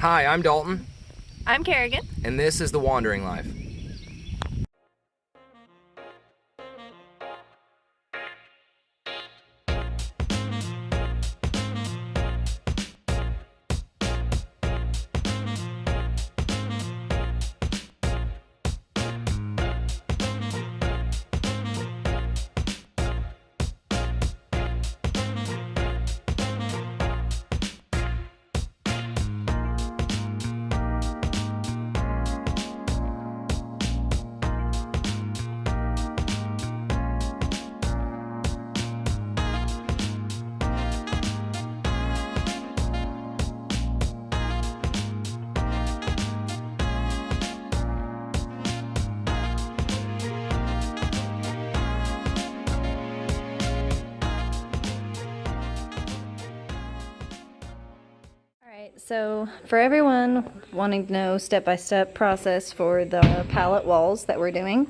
Hi, I'm Dalton, I'm Kerrigan. and this is The Wandering Life. So for everyone wanting to know step-by-step process for the pallet walls that we're doing,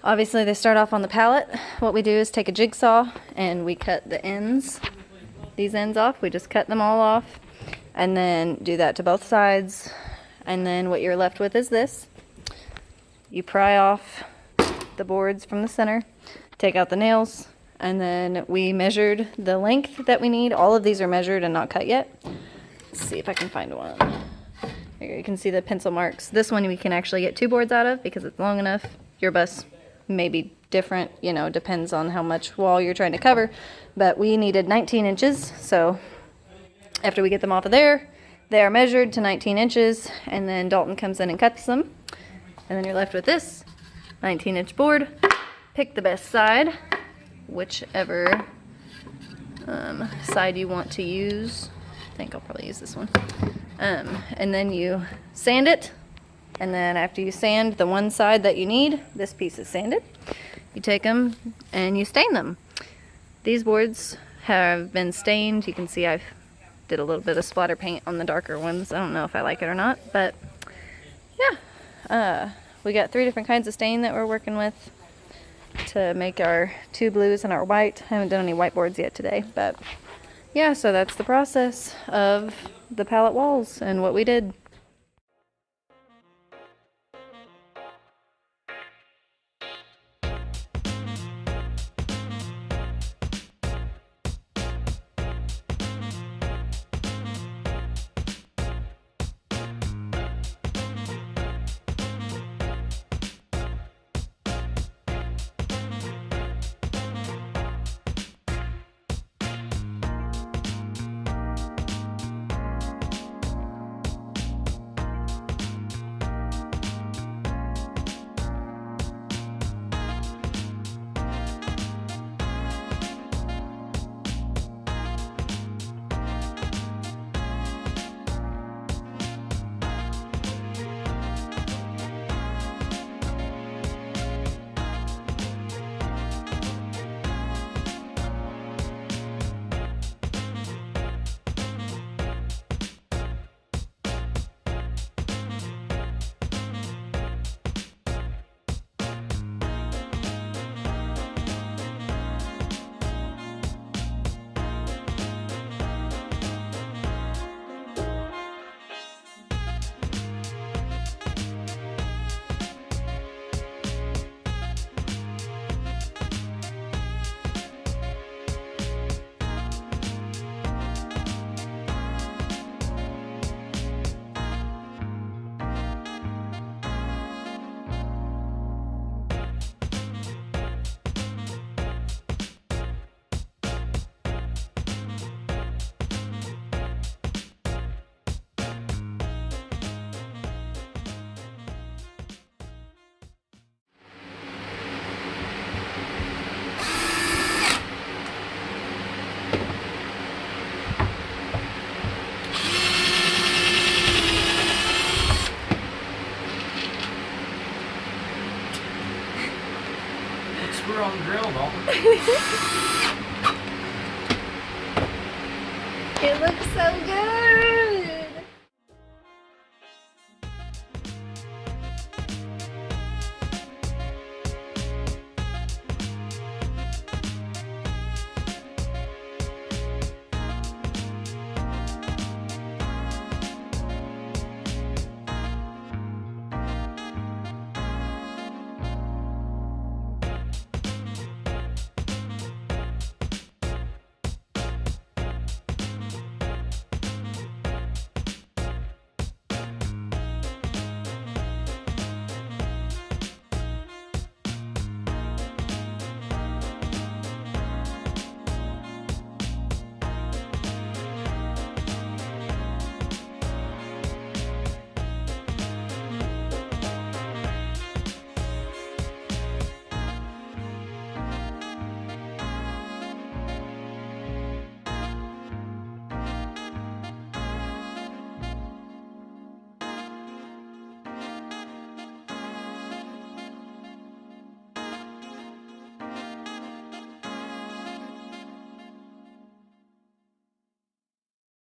obviously they start off on the pallet. What we do is take a jigsaw and we cut the ends, these ends off. We just cut them all off and then do that to both sides. And then what you're left with is this. You pry off the boards from the center, take out the nails, and then we measured the length that we need. All of these are measured and not cut yet. Let's see if I can find one. Here you can see the pencil marks. This one we can actually get 2 boards out of because it's long enough. Your bus may be different, you know, depends on how much wall you're trying to cover. But we needed 19 inches, so after we get them off of there, they are measured to 19 inches, and then Dalton comes in and cuts them. And then you're left with this 19-inch board. Pick the best side, whichever side you want to use. I think I'll probably use this one. And then you sand it, and then after you sand the one side that you need, this piece is sanded, you take them and you stain them. These boards have been stained. You can see I've did a little bit of splatter paint on the darker ones. I don't know if I like it or not, but yeah. We got 3 different kinds of stain that we're working with to make our 2 blues and our white. I haven't done any white boards yet today, but yeah, so that's the process of the pallet walls and what we did. We're on the grill, Dalton.